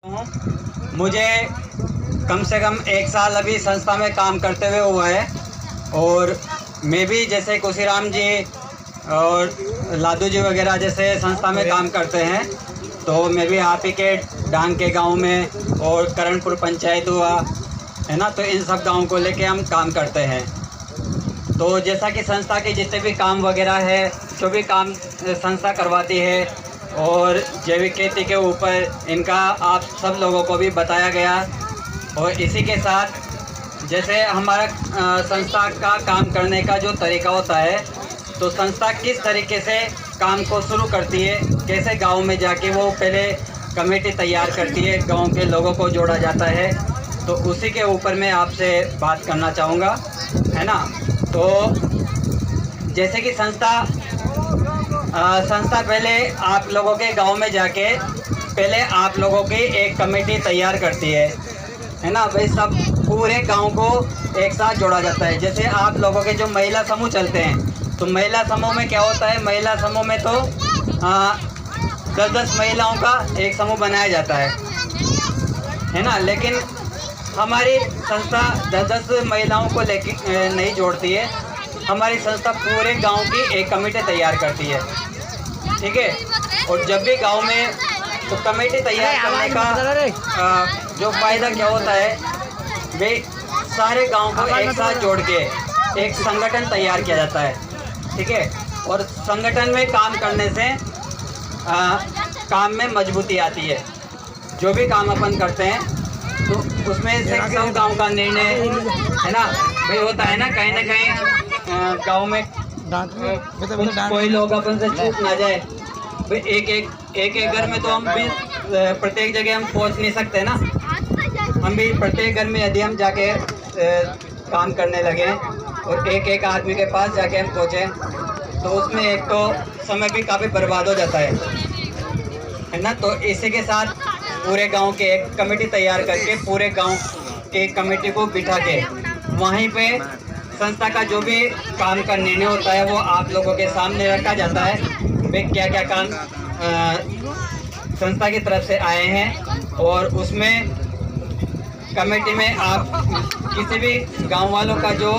मुझे कम से कम 1 साल अभी संस्था में काम करते हुए हुआ है और मैं भी जैसे कुशीराम जी और लादू जी वगैरह जैसे संस्था में काम करते हैं, तो मैं भी आप ही के डांग के गांव में और करणपुर पंचायत हुआ है ना, तो इन सब गांवों को लेके हम काम करते हैं। तो जैसा कि संस्था के जितने भी काम वगैरह है, जो भी काम संस्था करवाती है और जैविक खेती के ऊपर इनका आप सब लोगों को भी बताया गया। और इसी के साथ जैसे हमारा संस्था का काम करने का जो तरीका होता है, तो संस्था किस तरीके से काम को शुरू करती है, कैसे गांव में जाके वो पहले कमेटी तैयार करती है, गांव के लोगों को जोड़ा जाता है, तो उसी के ऊपर मैं आपसे बात करना चाहूँगा, है ना। तो जैसे कि संस्था पहले आप लोगों के गांव में जाके पहले आप लोगों की एक कमेटी तैयार करती है ना भाई। सब पूरे गांव को एक साथ जोड़ा जाता है। जैसे आप लोगों के जो महिला समूह चलते हैं, तो महिला समूह में क्या होता है, महिला समूह में तो 10-10 महिलाओं का एक समूह बनाया जाता है ना। लेकिन हमारी संस्था 10-10 महिलाओं को लेके नहीं जोड़ती है। हमारी संस्था पूरे गांव की एक कमेटी तैयार करती है, ठीक है। और जब भी गांव में तो कमेटी तैयार करने का जो फ़ायदा क्या होता है, वे सारे गांव को एक साथ जोड़ के एक संगठन तैयार किया जाता है, ठीक है। और संगठन में काम करने से काम में मजबूती आती है। जो भी काम अपन करते हैं तो उसमें से सब गांव का निर्णय है ना भाई होता है ना, कहीं ना कहीं गांव में कोई लोग अपन से छूट ना जाए भाई। एक घर में तो हम भी प्रत्येक जगह हम पहुंच नहीं सकते ना। हम भी प्रत्येक घर में यदि हम जाके काम करने लगे और एक आदमी के पास जाके हम पहुँचे, तो उसमें एक तो समय भी काफ़ी बर्बाद हो जाता है ना। तो इसी के साथ पूरे गांव के एक कमेटी तैयार करके पूरे गांव के कमेटी को बिठा के वहीं पे संस्था का जो भी काम का निर्णय होता है वो आप लोगों के सामने रखा जाता है। वे क्या क्या काम संस्था की तरफ से आए हैं, और उसमें कमेटी में आप किसी भी गांव वालों का जो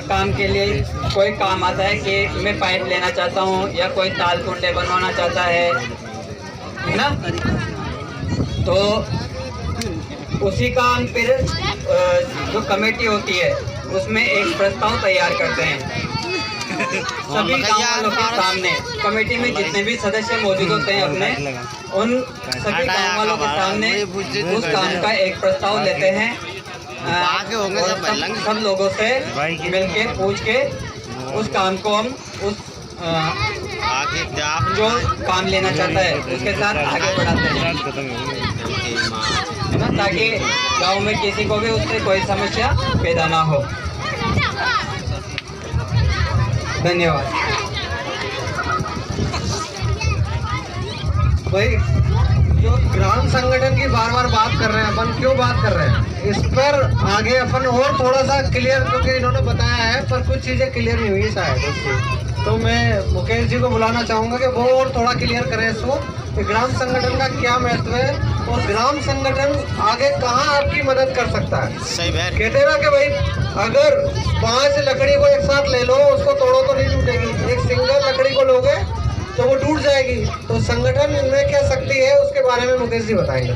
काम के लिए कोई काम आता है कि मैं पाइप लेना चाहता हूं या कोई ताल कुंडे बनवाना चाहता है ना, तो उसी का हम फिर जो कमेटी होती है उसमें एक प्रस्ताव तैयार करते हैं। सभी गाँव वालों के सामने कमेटी में जितने भी सदस्य मौजूद होते हैं अपने, उन सभी गाँव वालों के सामने उस काम का एक प्रस्ताव लेते हैं और सब लोगों से मिलके पूछ के उस काम को हम उस जो काम लेना चाहता है उसके साथ आगे बढ़ाते हैं, है ना, ताकि गांव में किसी को भी उससे कोई समस्या पैदा ना हो। धन्यवाद। भाई जो ग्राम संगठन की बार बार बात कर रहे हैं अपन, क्यों बात कर रहे हैं इस पर आगे अपन और थोड़ा सा क्लियर, क्योंकि इन्होंने बताया है पर कुछ चीजें क्लियर नहीं हुई शायद, तो मैं मुकेश जी को बुलाना चाहूँगा कि वो और थोड़ा क्लियर करें इसको कि ग्राम संगठन का क्या महत्व है और ग्राम संगठन आगे कहाँ आपकी मदद कर सकता है। सही बात कहते हैं ना कि भाई अगर 5 लकड़ी को एक साथ ले लो, उसको तोड़ो तो नहीं टूटेगी, एक सिंगल लकड़ी को लोगे तो वो टूट जाएगी। तो संगठन में क्या शक्ति है उसके बारे में मुकेश जी बताएंगे।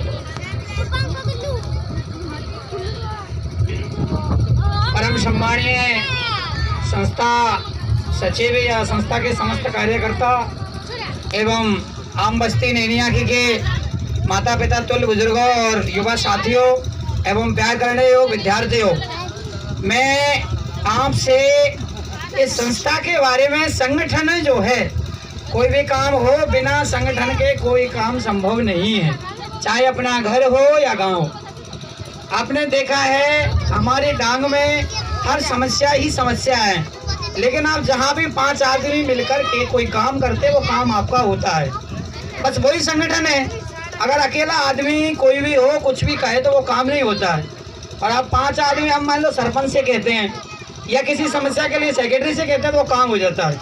परम सम्मानीय संस्था सचिव या संस्था के समस्त कार्यकर्ता एवं आम बस्ती नैनियाखी के माता पिता तुल्य बुजुर्गों और युवा साथियों एवं प्यार करने योग्य विद्यार्थियों, मैं आपसे इस संस्था के बारे में, संगठन जो है, कोई भी काम हो बिना संगठन के कोई काम संभव नहीं है, चाहे अपना घर हो या गांव। आपने देखा है हमारे डांग में हर समस्या ही समस्या है, लेकिन आप जहाँ भी 5 आदमी मिलकर के कोई काम करते वो काम आपका होता है। बस वही संगठन है। अगर अकेला आदमी कोई भी हो कुछ भी कहे तो वो काम नहीं होता है। और आप 5 आदमी, हम मान लो सरपंच से कहते हैं या किसी समस्या के लिए सेक्रेटरी से कहते हैं तो वो काम हो जाता है।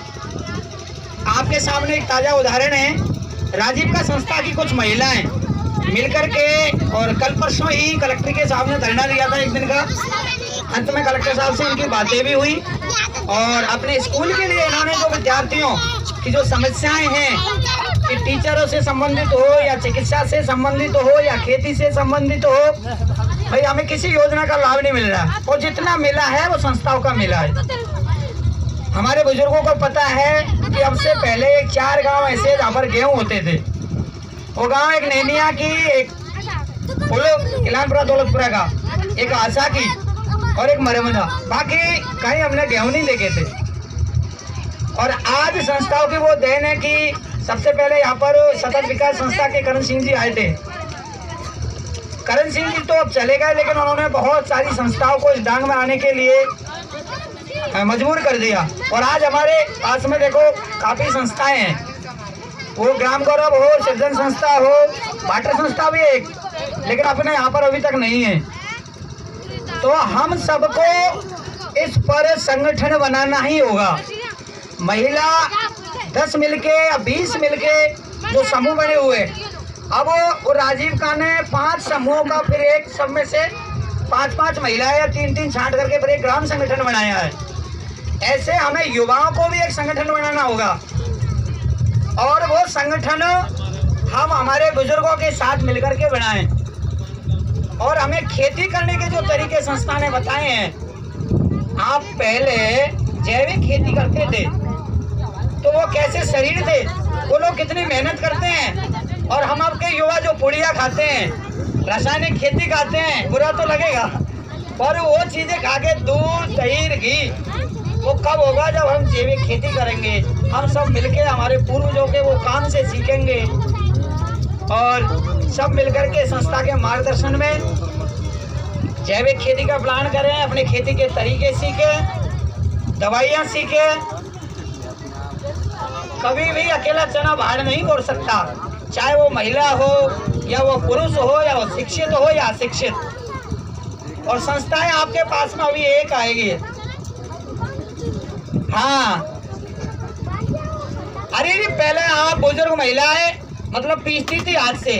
आपके सामने एक ताज़ा उदाहरण है, राजीव का संस्था की कुछ महिलाएं मिलकर के, और कल परसों ही कलेक्टर के सामने धरना दिया था 1 दिन का। अंत में कलेक्टर साहब से इनकी बातें भी हुई और अपने स्कूल के लिए इन्होंने जो विद्यार्थियों की जो समस्याएं हैं कि टीचरों से संबंधित हो या चिकित्सा से संबंधित हो या खेती से संबंधित हो, भाई हमें किसी योजना का लाभ नहीं मिल रहा, और जितना मिला है वो संस्थाओं का मिला है। हमारे बुजुर्गों को पता है कि अब से पहले 4 गांव ऐसे जहाँ पर गेहूं होते थे। वो गांव एक नैनिया की, एक किलानपुरा दौलतपुरा का, एक आशा की और एक मरमदा, बाकी कहीं हमने गेहूं नहीं देखे थे। और आज संस्थाओं की वो देन है कि सबसे पहले यहाँ पर सतत विकास संस्था के करण सिंह जी आए थे। करण सिंह जी तो अब चले गए, लेकिन उन्होंने बहुत सारी संस्थाओं को इस डांग में आने के लिए मजबूर कर दिया। और आज हमारे पास में देखो काफी संस्थाएं हैं, वो ग्राम गौरव हो, सृजन संस्था हो, वाटर संस्था भी एक, लेकिन अपने यहाँ पर अभी तक नहीं है। तो हम सबको इस पर संगठन बनाना ही होगा। महिला 10 मिलके या 20 मिलके जो समूह बने हुए, अब वो राजीव का ने 5 समूहों का फिर एक सब में से 5-5 महिलाएं या 3-3 छांट करके फिर एक ग्राम संगठन बनाया है। ऐसे हमें युवाओं को भी एक संगठन बनाना होगा, और वो संगठन हम हमारे बुजुर्गों के साथ मिलकर के बनाएं। और हमें खेती करने के जो तरीके संस्था ने बताए हैं, आप पहले जैविक खेती करते थे तो वो कैसे शरीर थे, वो लोग कितनी मेहनत करते हैं, और हम आपके युवा जो पुड़िया खाते हैं, रासायनिक खेती खाते हैं, बुरा तो लगेगा, पर वो चीजें खा के दूध, दही, घी, वो कब होगा जब हम जैविक खेती करेंगे। हम सब मिलके हमारे पूर्वजों के वो काम से सीखेंगे और सब मिलकर के संस्था के मार्गदर्शन में जैविक खेती का प्लान करें, अपने खेती के तरीके सीखें, दवाइयाँ सीखें। कभी भी अकेला चना बाहर नहीं तोड़ सकता, चाहे वो महिला हो या वो पुरुष हो या वो शिक्षित हो या अशिक्षित। और संस्थाएं आपके पास में अभी एक आएगी। हाँ, अरे पहले आप बुजुर्ग महिलाएं मतलब पीसती थी हाथ से,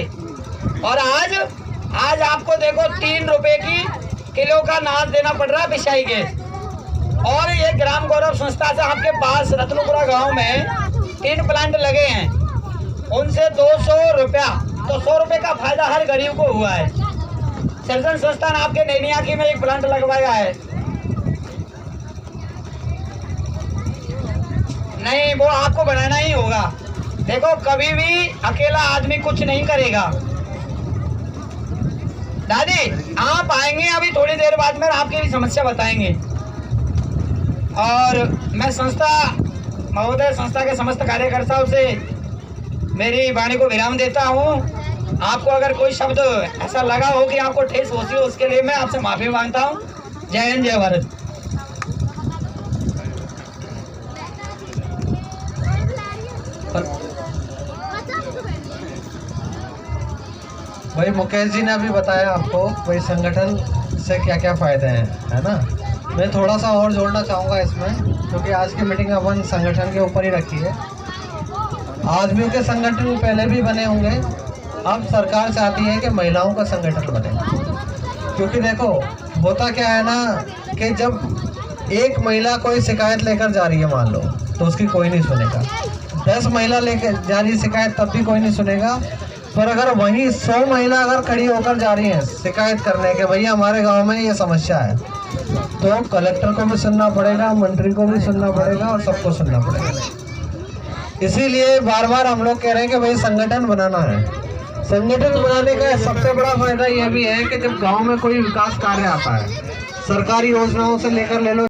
और आज आपको देखो 3 रुपए की किलो का अनाज देना पड़ रहा है पिसाई के। और ये ग्राम गौरव संस्था से आपके पास रत्नपुरा गांव में 3 प्लांट लगे हैं, उनसे 200 रुपया, तो 100 रुपये का फायदा हर गरीब को हुआ है। सृजन संस्थान आपके नैनिया की में एक प्लांट लगवाया है। नहीं, वो आपको बनाना ही होगा। देखो, कभी भी अकेला आदमी कुछ नहीं करेगा। दादी आप आएंगे अभी थोड़ी देर बाद में, आपकी भी समस्या बताएंगे। और मैं संस्था महोदय, संस्था के समस्त कार्यकर्ताओं से मेरी वाणी को विराम देता हूँ। आपको अगर कोई शब्द ऐसा लगा हो कि आपको ठेस पहुंची हो, उसके लिए मैं आपसे माफी मांगता हूँ। जय हिंद, जय भारत। वही मुकेश जी ने अभी बताया आपको वही संगठन से क्या क्या फायदे हैं, है ना। मैं थोड़ा सा और जोड़ना चाहूँगा इसमें, क्योंकि आज की मीटिंग अपन संगठन के ऊपर ही रखी है। आदमियों के संगठन पहले भी बने होंगे, अब सरकार चाहती है कि महिलाओं का संगठन बने। क्योंकि देखो होता क्या है ना कि जब एक महिला कोई शिकायत लेकर जा रही है मान लो, तो उसकी कोई नहीं सुनेगा। 10 महिला लेकर जा रही शिकायत, तब भी कोई नहीं सुनेगा। पर अगर वहीं 100 महिला अगर खड़ी होकर जा रही हैं शिकायत करने के भैया हमारे गांव में ये समस्या है, तो कलेक्टर को भी सुनना पड़ेगा, मंत्री को भी सुनना पड़ेगा और सबको सुनना पड़ेगा। इसीलिए बार बार हम लोग कह रहे हैं कि भाई संगठन बनाना है। संगठन बनाने का सबसे बड़ा फायदा यह भी है कि जब गांव में कोई विकास कार्य आता है, सरकारी योजनाओं से लेकर ले लो